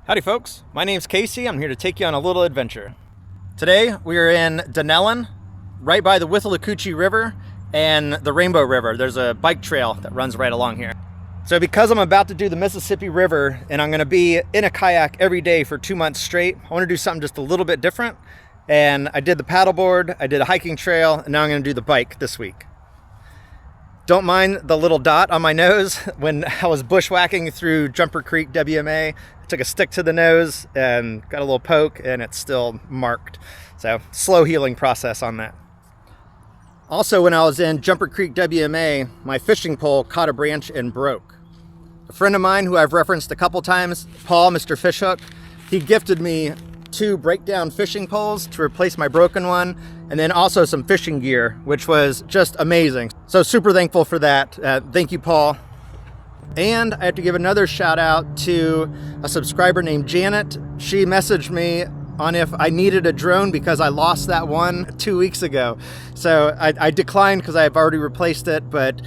Howdy folks, my name's Casey. I'm here to take you on a little adventure. Today we are in Denellen, right by the Withlacoochee River and the Rainbow River. There's a bike trail that runs right along here. So because I'm about to do the Mississippi River and I'm gonna be in a kayak every day for 2 months straight, I wanna do something just a little bit different. And I did the paddleboard, I did a hiking trail, and now I'm gonna do the bike this week. Don't mind the little dot on my nose. When I was bushwhacking through Jumper Creek WMA, I took a stick to the nose and got a little poke and it's still marked. So slow healing process on that. Also, when I was in Jumper Creek WMA, my fishing pole caught a branch and broke. A friend of mine who I've referenced a couple times, Paul, Mr. Fishhook, he gifted me 2 breakdown fishing poles to replace my broken one, and then also some fishing gear, which was just amazing. So super thankful for that. Thank you, Paul. And I have to give another shout out to a subscriber named Janet. She messaged me on if I needed a drone because I lost that one 2 weeks ago. So I declined because I've already replaced it, but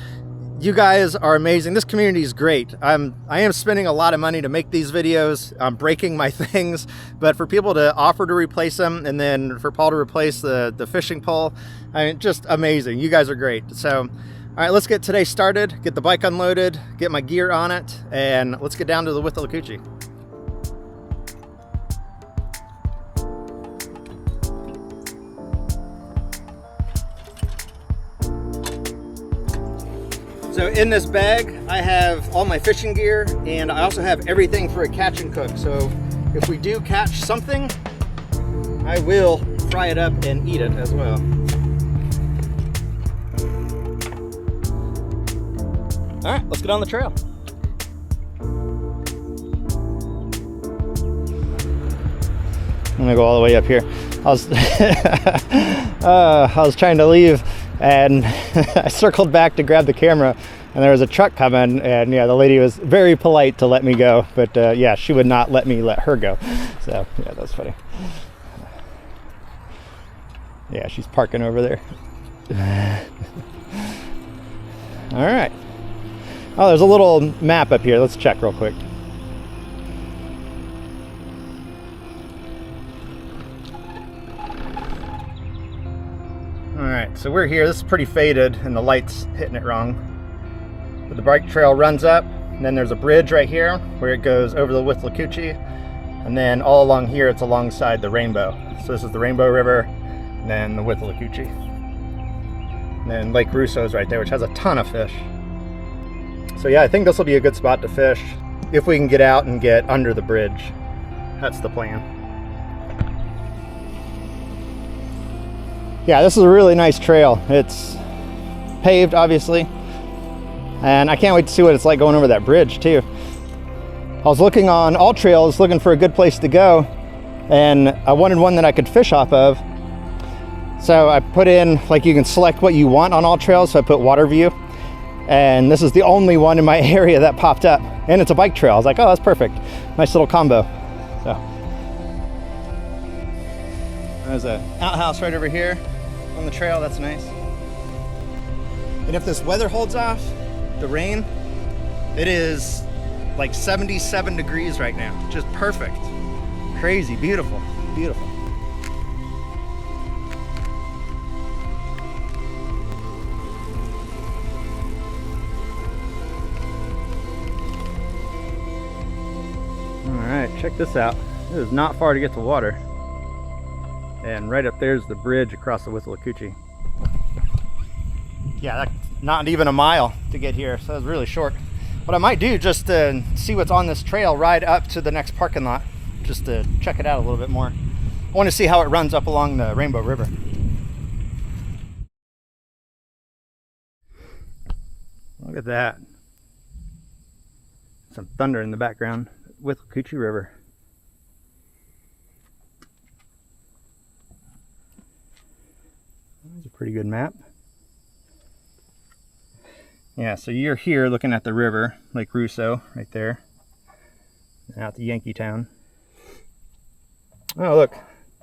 you guys are amazing. This community is great. I am spending a lot of money to make these videos. I'm breaking my things, but for people to offer to replace them and then for Paul to replace the fishing pole, I mean, just amazing. You guys are great. So, all right, let's get today started, get the bike unloaded, get my gear on it, and let's get down to the Withlacoochee. So in this bag, I have all my fishing gear and I also have everything for a catch and cook. So if we do catch something, I will fry it up and eat it as well. All right, let's get on the trail. I'm gonna go all the way up here. I was trying to leave and I circled back to grab the camera and there was a truck coming, and yeah, the lady was very polite to let me go, but yeah, she would not let me let her go. So yeah, that's funny. Yeah, she's parking over there. All right. Oh, there's a little map up here. Let's check real quick. All right, so we're here. This is pretty faded and the light's hitting it wrong. But the bike trail runs up, and then there's a bridge right here where it goes over the Withlacoochee, and then all along here it's alongside the Rainbow. So this is the Rainbow River, and then the Withlacoochee. And then Lake Russo's right there, which has a ton of fish. So yeah, I think this will be a good spot to fish if we can get out and get under the bridge. That's the plan. Yeah, this is a really nice trail. It's paved, obviously, and I can't wait to see what it's like going over that bridge too. I was looking on All Trails, looking for a good place to go, and I wanted one that I could fish off of. So I put in, like, you can select what you want on All Trails, so I put water view, and this is the only one in my area that popped up, and it's a bike trail. I was like, oh, that's perfect. Nice little combo. So there's an outhouse right over here on the trail. That's nice. And if this weather holds off, the rain, it is like 77 degrees right now. Just perfect. Crazy, beautiful, beautiful. All right, check this out. It is not far to get to water. And right up there's the bridge across the Withlacoochee. Yeah, that's not even a mile to get here, so it's really short. What I might do, just to see what's on this trail, ride up to the next parking lot, just to check it out a little bit more. I want to see how it runs up along the Rainbow River. Look at that. Some thunder in the background. Withlacoochee River. That's a pretty good map. Yeah, so you're here looking at the river, Lake Russo, right there, out to Yankeetown. Oh, look,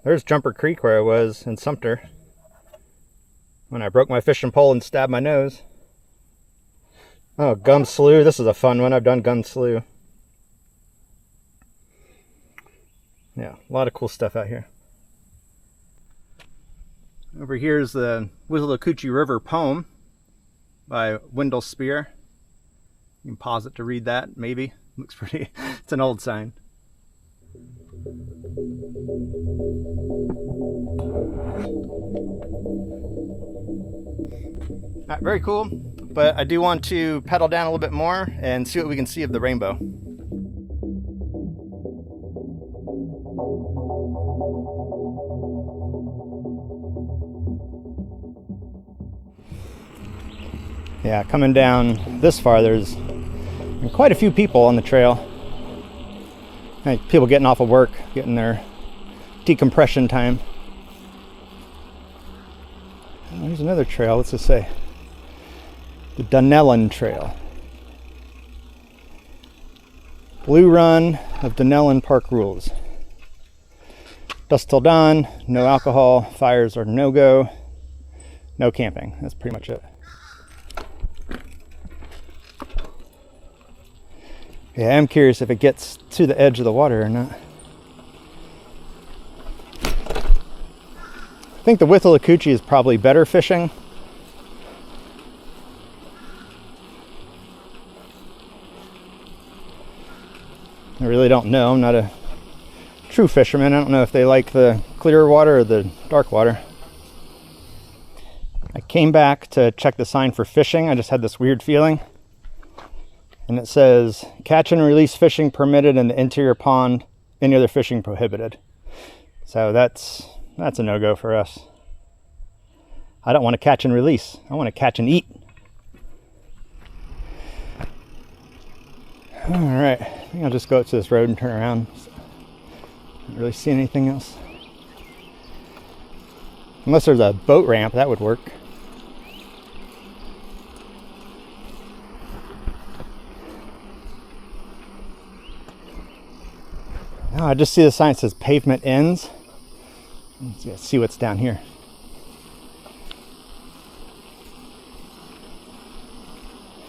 there's Jumper Creek where I was in Sumter when I broke my fishing pole and stabbed my nose. Oh, Gum Slough. This is a fun one. I've done Gum Slough. Yeah, a lot of cool stuff out here. Over here is the Withlacoochee River poem by Wendell Spear. You can pause it to read that, maybe. Looks pretty, it's an old sign. All right, very cool, but I do want to pedal down a little bit more and see what we can see of the rainbow. Yeah, coming down this far, there's quite a few people on the trail. People getting off of work, getting their decompression time. And there's another trail, what's this say? The Dunellen Trail. Blue run of Dunellen Park rules. Dusk till dawn, no alcohol, fires are no-go, no camping. That's pretty much it. Yeah, I'm curious if it gets to the edge of the water or not. I think the Withlacoochee is probably better fishing. I really don't know. I'm not a true fisherman. I don't know if they like the clear water or the dark water. I came back to check the sign for fishing. I just had this weird feeling. And it says, catch and release fishing permitted in the interior pond, any other fishing prohibited. So that's a no-go for us. I don't want to catch and release. I want to catch and eat. All right, I think I'll just go up to this road and turn around. Don't really see anything else. Unless there's a boat ramp, that would work. Oh, I just see the sign that says pavement ends. Let's see what's down here.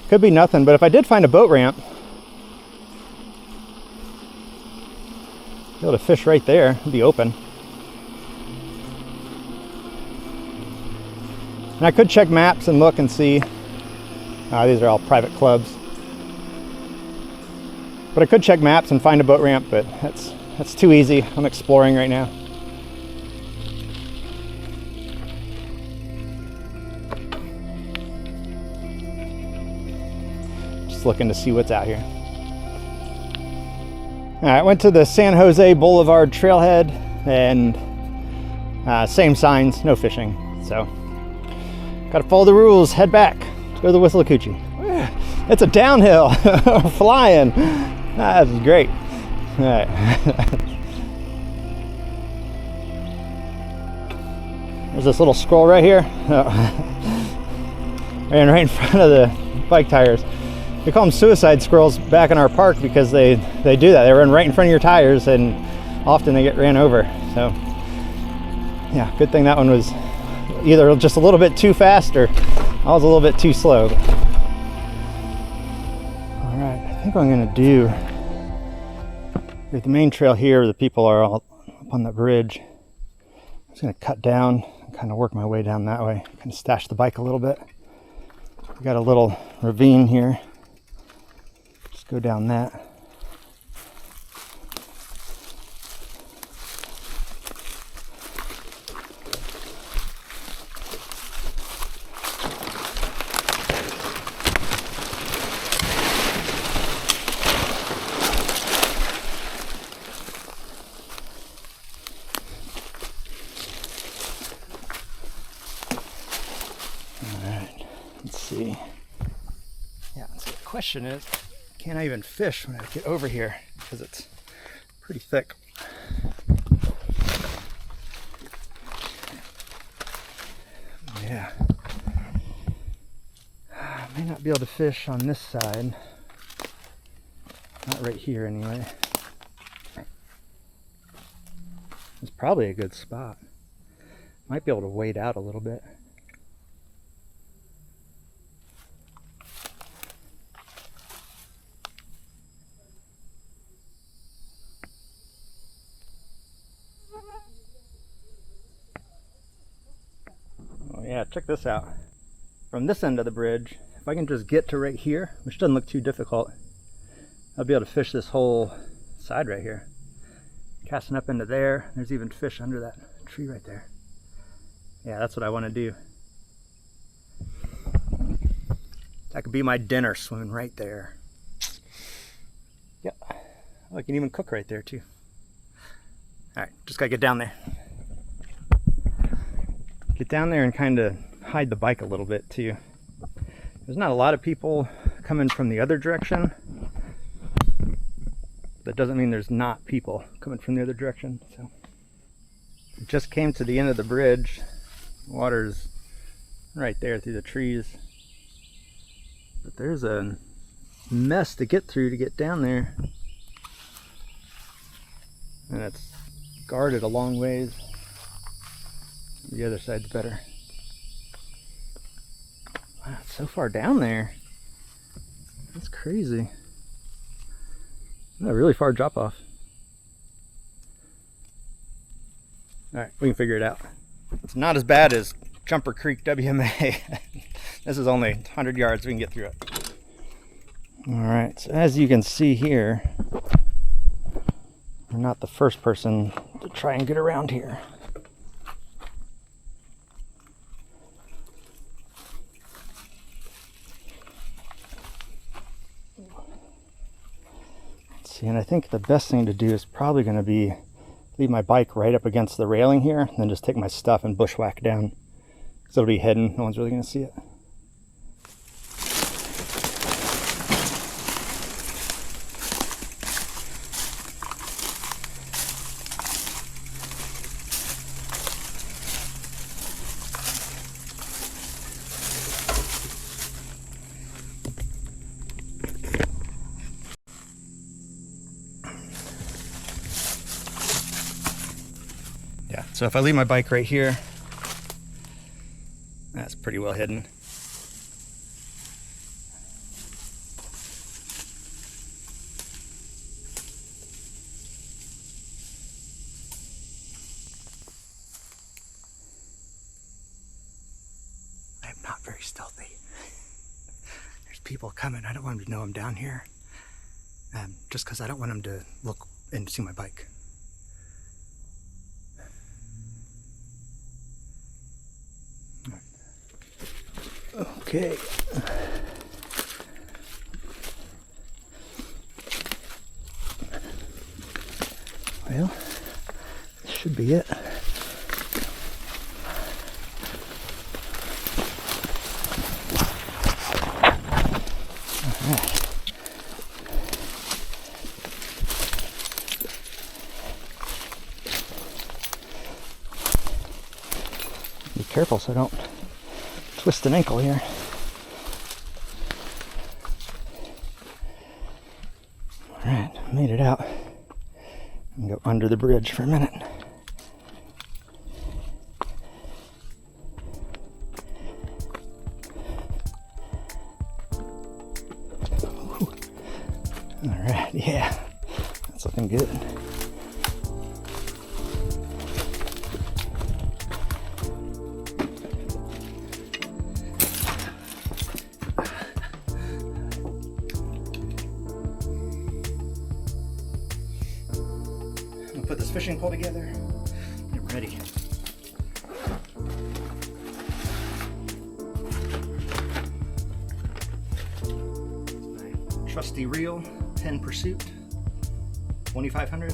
Could be nothing, but if I did find a boat ramp, be able to fish right there. It'd be open. And I could check maps and look and see. These are all private clubs. But I could check maps and find a boat ramp, but that's too easy. I'm exploring right now. Just looking to see what's out here. All right, went to the San Jose Boulevard trailhead and same signs, no fishing. So, gotta follow the rules, head back, go to the Withlacoochee. It's a downhill, flying. That's great. All right. There's this little scroll right here. Oh. Ran right in front of the bike tires. We call them suicide squirrels back in our park because they do that. They run right in front of your tires and often they get ran over. So yeah, good thing that one was either just a little bit too fast or I was a little bit too slow. All right, I think what I'm gonna do, the main trail here, the people are all up on the bridge. I'm just gonna cut down and kind of work my way down that way. Kind of stash the bike a little bit. We got a little ravine here. Just go down that. Question is, can I even fish when I get over here? Because it's pretty thick. Yeah. I may not be able to fish on this side. Not right here anyway. It's probably a good spot. Might be able to wade out a little bit. Yeah, check this out. From this end of the bridge, if I can just get to right here, which doesn't look too difficult, I'll be able to fish this whole side right here. Casting up into there, there's even fish under that tree right there. Yeah, that's what I want to do. That could be my dinner swimming right there. Yep. Oh, I can even cook right there too. Alright, just gotta get down there. Get down there and kind of hide the bike a little bit too. There's not a lot of people coming from the other direction. That doesn't mean there's not people coming from the other direction. So it just came to the end of the bridge. Water's right there through the trees. But there's a mess to get through to get down there. And it's guarded a long ways. The other side's better. Wow, it's so far down there. That's crazy. A really far drop off. Alright, we can figure it out. It's not as bad as Jumper Creek WMA. This is only 100 yards, we can get through it. Alright, so as you can see here, I'm not the first person to try and get around here. And I think the best thing to do is probably going to be leave my bike right up against the railing here, and then just take my stuff and bushwhack down. Because it'll be hidden, no one's really going to see it. Yeah, so if I leave my bike right here, that's pretty well hidden. I'm not very stealthy. There's people coming. I don't want them to know I'm down here. Just because I don't want them to look and see my bike. Okay. Well, this should be it. Alright. Be careful so I don't twist an ankle here. Alright, made it out. And go under the bridge for a minute. Alright, yeah, that's looking good. Put this fishing pole together. I'm ready. My trusty reel, 10 Pursuit, 2500.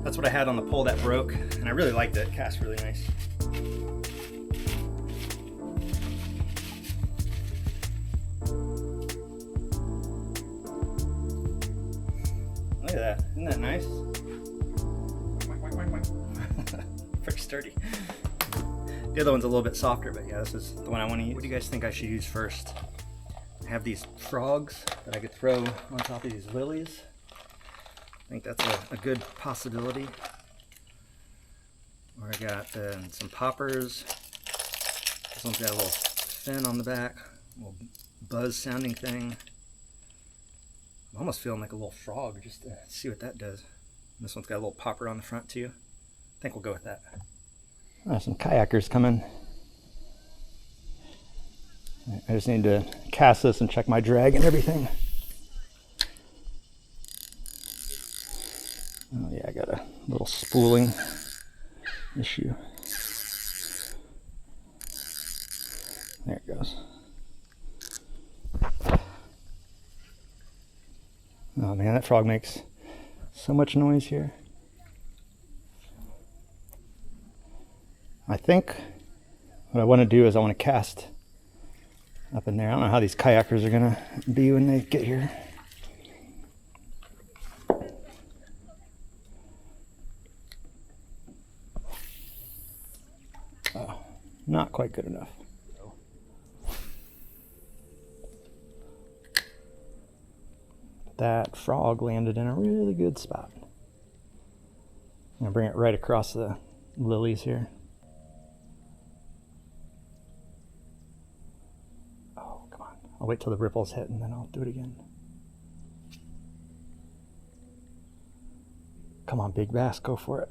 That's what I had on the pole that broke, and I really liked it. It cast really nice. Look at that. Isn't that nice? Pretty sturdy. The other one's a little bit softer, but yeah, this is the one I want to use. What do you guys think I should use first? I have these frogs that I could throw on top of these lilies. I think that's a good possibility. Or I got some poppers. This one's got a little fin on the back, a little buzz sounding thing. I'm almost feeling like a little frog just to see what that does. And this one's got a little popper on the front too. I think we'll go with that. Some kayakers coming I just need to cast this and check my drag and everything. Oh yeah, I got a little spooling issue. There it goes. Oh man, that frog makes so much noise here. I think what I want to do is I want to cast up in there. I don't know how these kayakers are gonna be when they get here. Oh, not quite good enough. That frog landed in a really good spot. I'm gonna bring it right across the lilies here. Oh, come on. I'll wait till the ripples hit and then I'll do it again. Come on, big bass, go for it.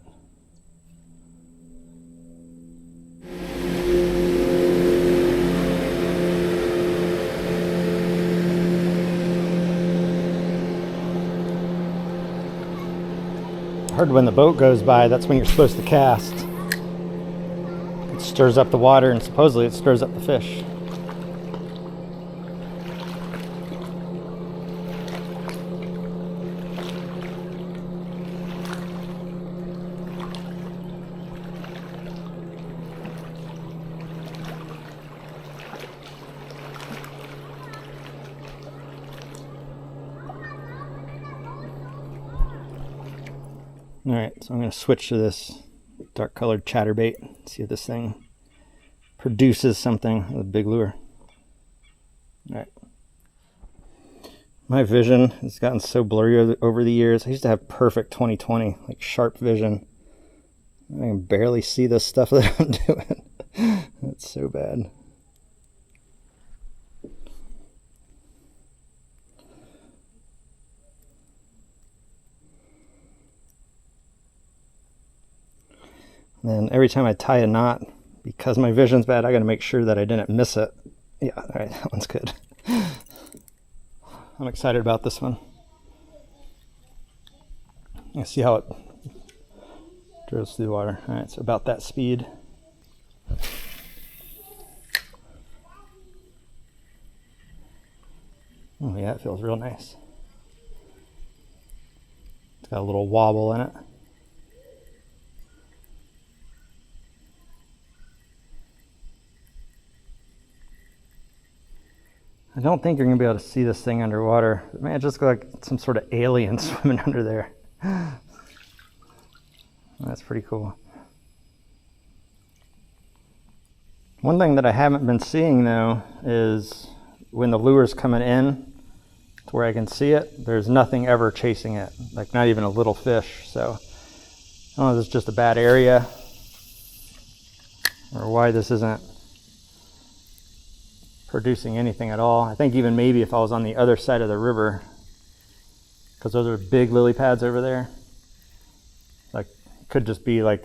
I heard when the boat goes by, that's when you're supposed to cast. It stirs up the water and supposedly it stirs up the fish. Alright, so I'm going to switch to this dark colored chatterbait, see if this thing produces something with a big lure. Alright. My vision has gotten so blurry over the years. I used to have perfect 20/20, like sharp vision. I can barely see this stuff that I'm doing. That's so bad. And then every time I tie a knot, because my vision's bad, I got to make sure that I didn't miss it. Yeah, all right, that one's good. I'm excited about this one. You see how it drills through the water. All right, so about that speed. Oh yeah, it feels real nice. It's got a little wobble in it. I don't think you're going to be able to see this thing underwater. Man, it just looks like some sort of alien swimming under there. That's pretty cool. One thing that I haven't been seeing though is when the lure's coming in to where I can see it, there's nothing ever chasing it, like not even a little fish. So I don't know if it's just a bad area or why this isn't producing anything at all. I think even maybe if I was on the other side of the river, because those are big lily pads over there, like it could just be like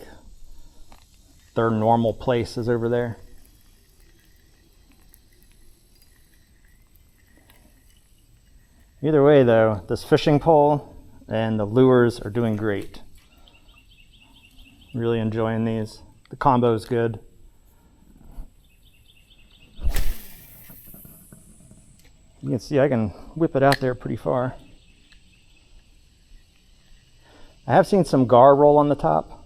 their normal place is over there. Either way though, this fishing pole and the lures are doing great. Really enjoying these. The combo is good. You can see I can whip it out there pretty far. I have seen some gar roll on the top.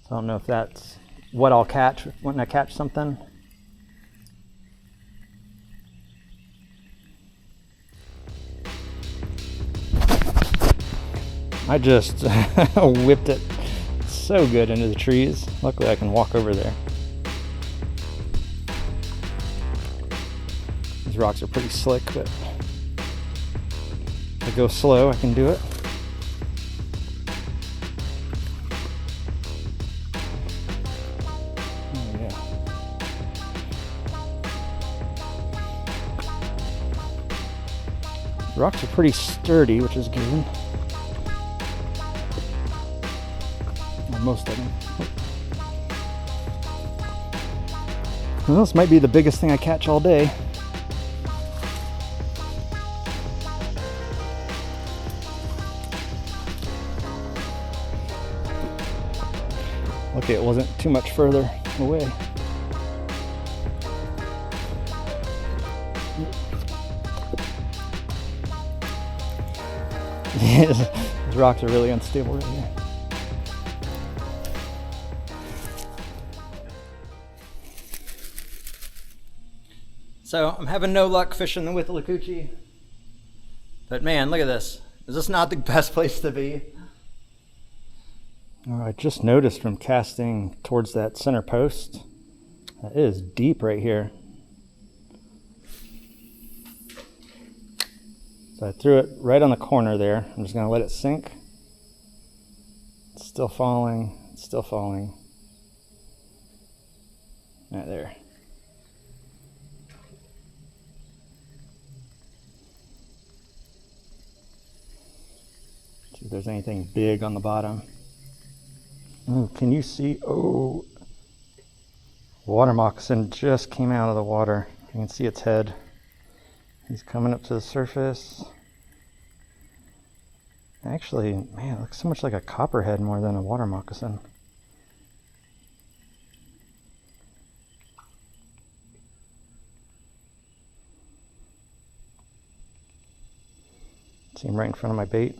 So I don't know if that's what I'll catch when I catch something. I just whipped it so good into the trees. Luckily I can walk over there. These rocks are pretty slick, but if I go slow, I can do it. Oh, yeah. The rocks are pretty sturdy, which is good. Well, most of them. Well, this might be the biggest thing I catch all day. Okay, it wasn't too much further away. These rocks are really unstable right here. So I'm having no luck fishing the Withlacoochee. But man, look at this. Is this not the best place to be? Oh, I just noticed from casting towards that center post, that is deep right here. So I threw it right on the corner there. I'm just gonna let it sink. It's still falling, it's still falling. Right there. See if there's anything big on the bottom. Oh, can you see? Oh, water moccasin just came out of the water. You can see its head. He's coming up to the surface. Actually, man, it looks so much like a copperhead more than a water moccasin. See him right in front of my bait.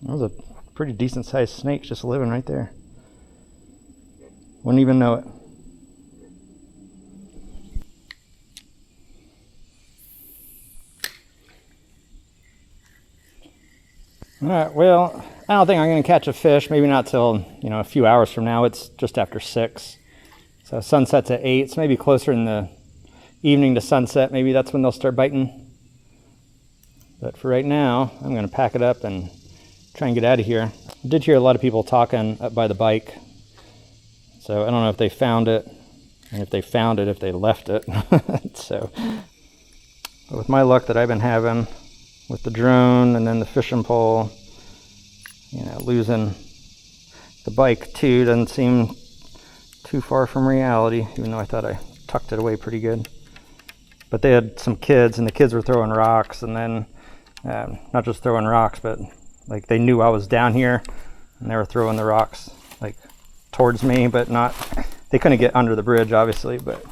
That was a pretty decent sized snake just living right there. Wouldn't even know it. Alright, well, I don't think I'm going to catch a fish. Maybe not till, a few hours from now. It's just after 6. So sunset's at 8. So maybe closer in the evening to sunset. Maybe that's when they'll start biting. But for right now, I'm going to pack it up and try and get out of here. I did hear a lot of people talking up by the bike, so I don't know if they found it, and if they found it, if they left it. So, but with my luck that I've been having with the drone and then the fishing pole, losing the bike too doesn't seem too far from reality, even though I thought I tucked it away pretty good. But they had some kids, and the kids were throwing rocks, and then not just throwing rocks, but like they knew I was down here, and they were throwing the rocks like towards me, but not, they couldn't get under the bridge obviously, but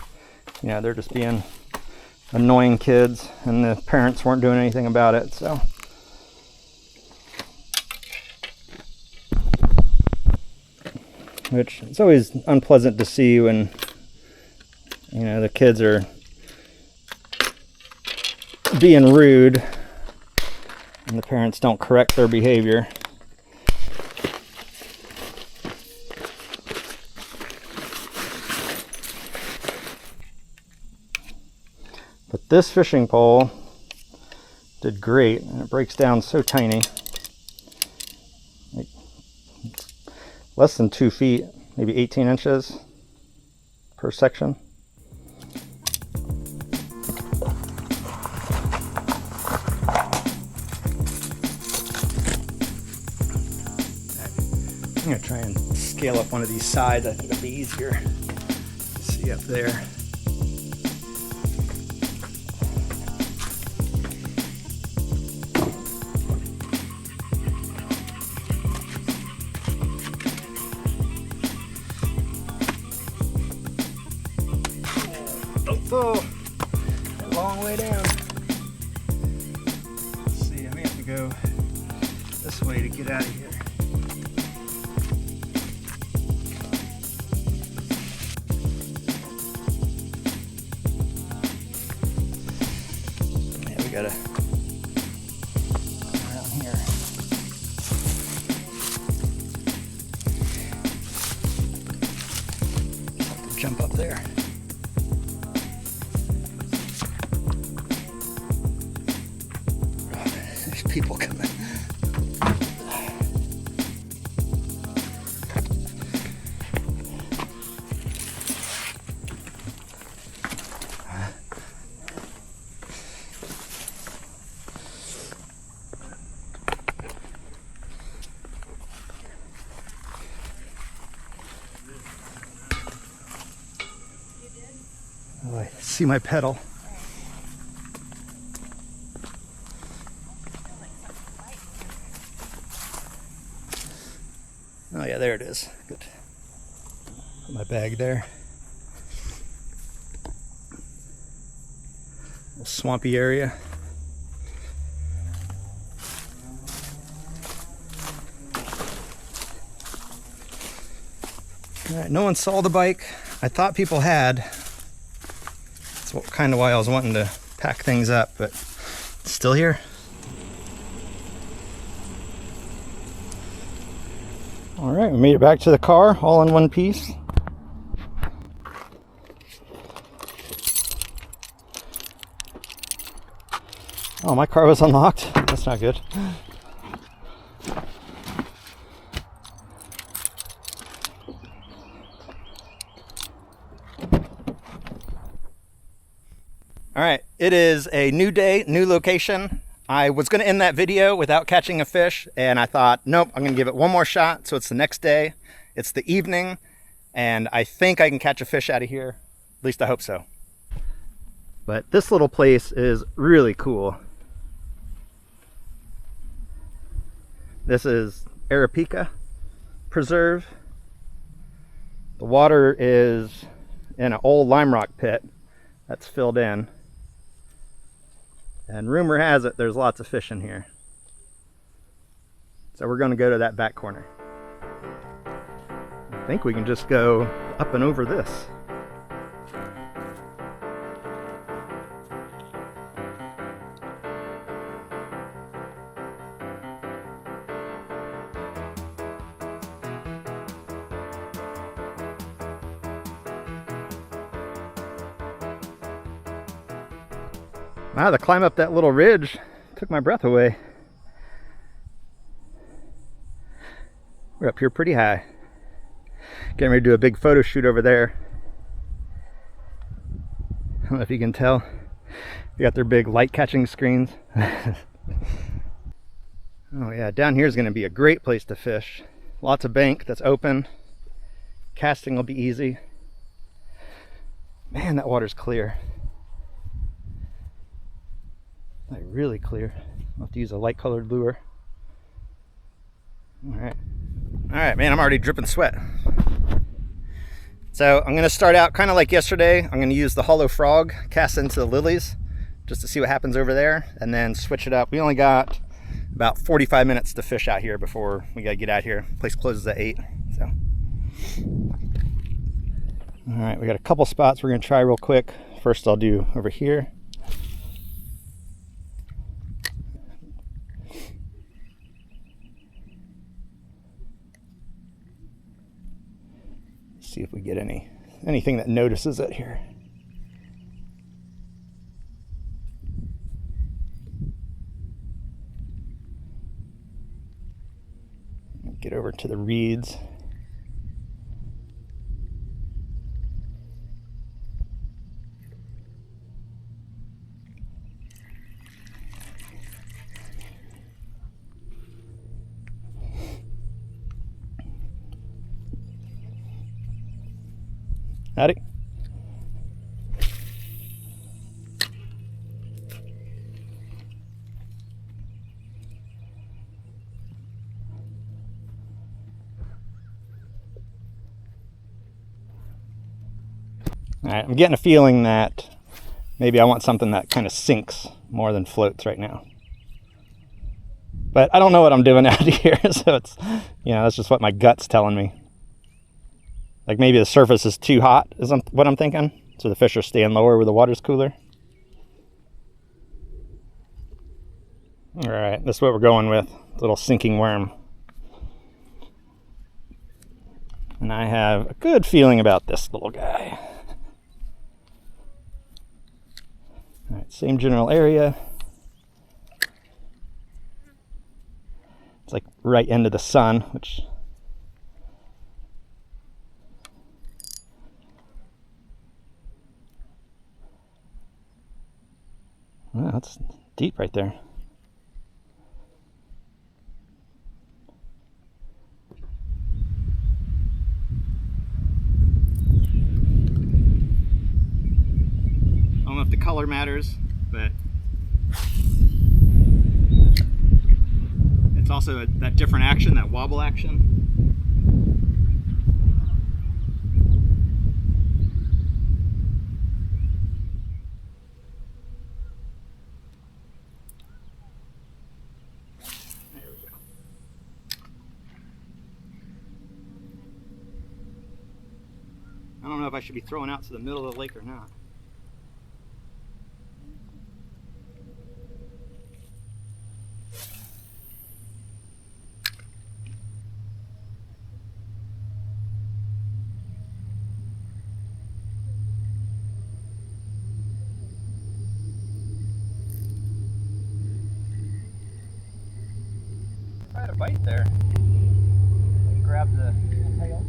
they're just being annoying kids, and the parents weren't doing anything about it. So which it's always unpleasant to see when the kids are being rude and the parents don't correct their behavior. But this fishing pole did great, and it breaks down so tiny, like less than 2 feet, maybe 18 inches per section. I'm going to try and scale up one of these sides. I think it'll be easier to see up there. Oh, a long way down. Let's see, I may have to go this way to get out of here. Gotta around here. Just have to jump up there. Oh, there's people coming. see my pedal. Oh yeah, there it is. Good. Put my bag there. Little swampy area. All right, no one saw the bike. I thought people had. That's kind of why I was wanting to pack things up, but it's still here. All right, we made it back to the car, all in one piece. Oh, my car was unlocked. That's not good. All right, it is a new day, new location. I was going to end that video without catching a fish, and I thought, nope, I'm going to give it one more shot. So it's the next day, it's the evening, and I think I can catch a fish out of here. At least I hope so. But this little place is really cool. This is Aripeka Preserve. The water is in an old lime rock pit that's filled in. And rumor has it there's lots of fish in here. So we're going to go to that back corner. I think we can just go up and over this. Wow, the climb up that little ridge took my breath away. We're up here pretty high. Getting ready to do a big photo shoot over there. I don't know if you can tell. They got their big light catching screens. Oh yeah, down here is going to be a great place to fish. Lots of bank that's open. Casting will be easy. Man, that water's clear. Like really clear. I'll have to use a light colored lure. All right, man, I'm already dripping sweat. So I'm gonna start out kind of like yesterday. I'm gonna use the hollow frog, cast into the lilies, just to see what happens over there, and then switch it up. We only got about 45 minutes to fish out here before we gotta get out here. Place closes at 8, so. All right, we got a couple spots we're gonna try real quick. First I'll do over here. See if we get anything that notices it here. Get over to the reeds. Howdy. All right, I'm getting a feeling that maybe I want something that kind of sinks more than floats right now. But I don't know what I'm doing out here, so it's, that's just what my gut's telling me. Like maybe the surface is too hot, is what I'm thinking. So the fish are staying lower where the water's cooler. All right, that's what we're going with. Little sinking worm. And I have a good feeling about this little guy. All right, same general area. It's like right into the sun, which wow, that's deep right there. color matters, but it's also that different action, that wobble action. I don't know if I should be throwing out to the middle of the lake or not. I had a bite there. Grab the tail.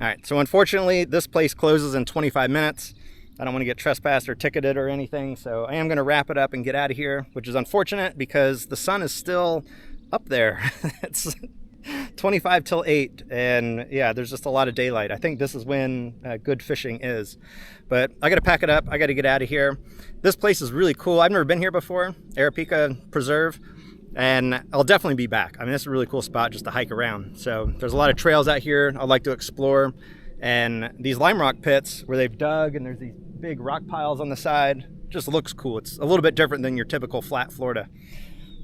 All right, so unfortunately, this place closes in 25 minutes. I don't want to get trespassed or ticketed or anything, so I am going to wrap it up and get out of here, which is unfortunate because the sun is still up there. It's 25 till 8, and yeah, there's just a lot of daylight. I think this is when good fishing is. But I got to pack it up. I got to get out of here. This place is really cool. I've never been here before, Aripeka Preserve. And I'll definitely be back. I mean, it's a really cool spot just to hike around. So there's a lot of trails out here I'd like to explore. And these lime rock pits where they've dug and there's these big rock piles on the side, just looks cool. It's a little bit different than your typical flat Florida.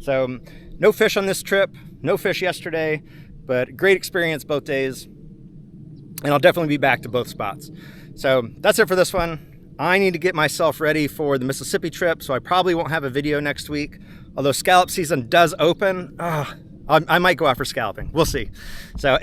So no fish on this trip, no fish yesterday, but great experience both days. And I'll definitely be back to both spots. So that's it for this one. I need to get myself ready for the Mississippi trip, so I probably won't have a video next week. Although scallop season does open, I might go out for scalloping. We'll see. So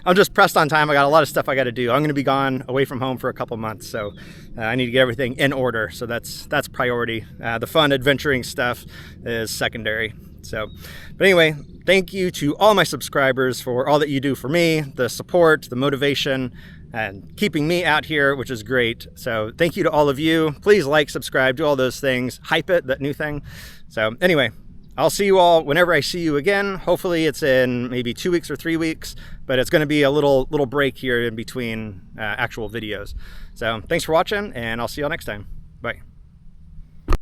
I'm just pressed on time. I got a lot of stuff I got to do. I'm going to be gone away from home for a couple months, so I need to get everything in order. So that's priority. The fun adventuring stuff is secondary. So, but anyway, thank you to all my subscribers for all that you do for me, the support, the motivation, and keeping me out here, which is great. So thank you to all of you. Please like, subscribe, do all those things. Hype it, that new thing. So anyway, I'll see you all whenever I see you again. Hopefully it's in maybe 2 weeks or 3 weeks, but it's going to be a little break here in between actual videos. So thanks for watching, and I'll see you all next time. Bye.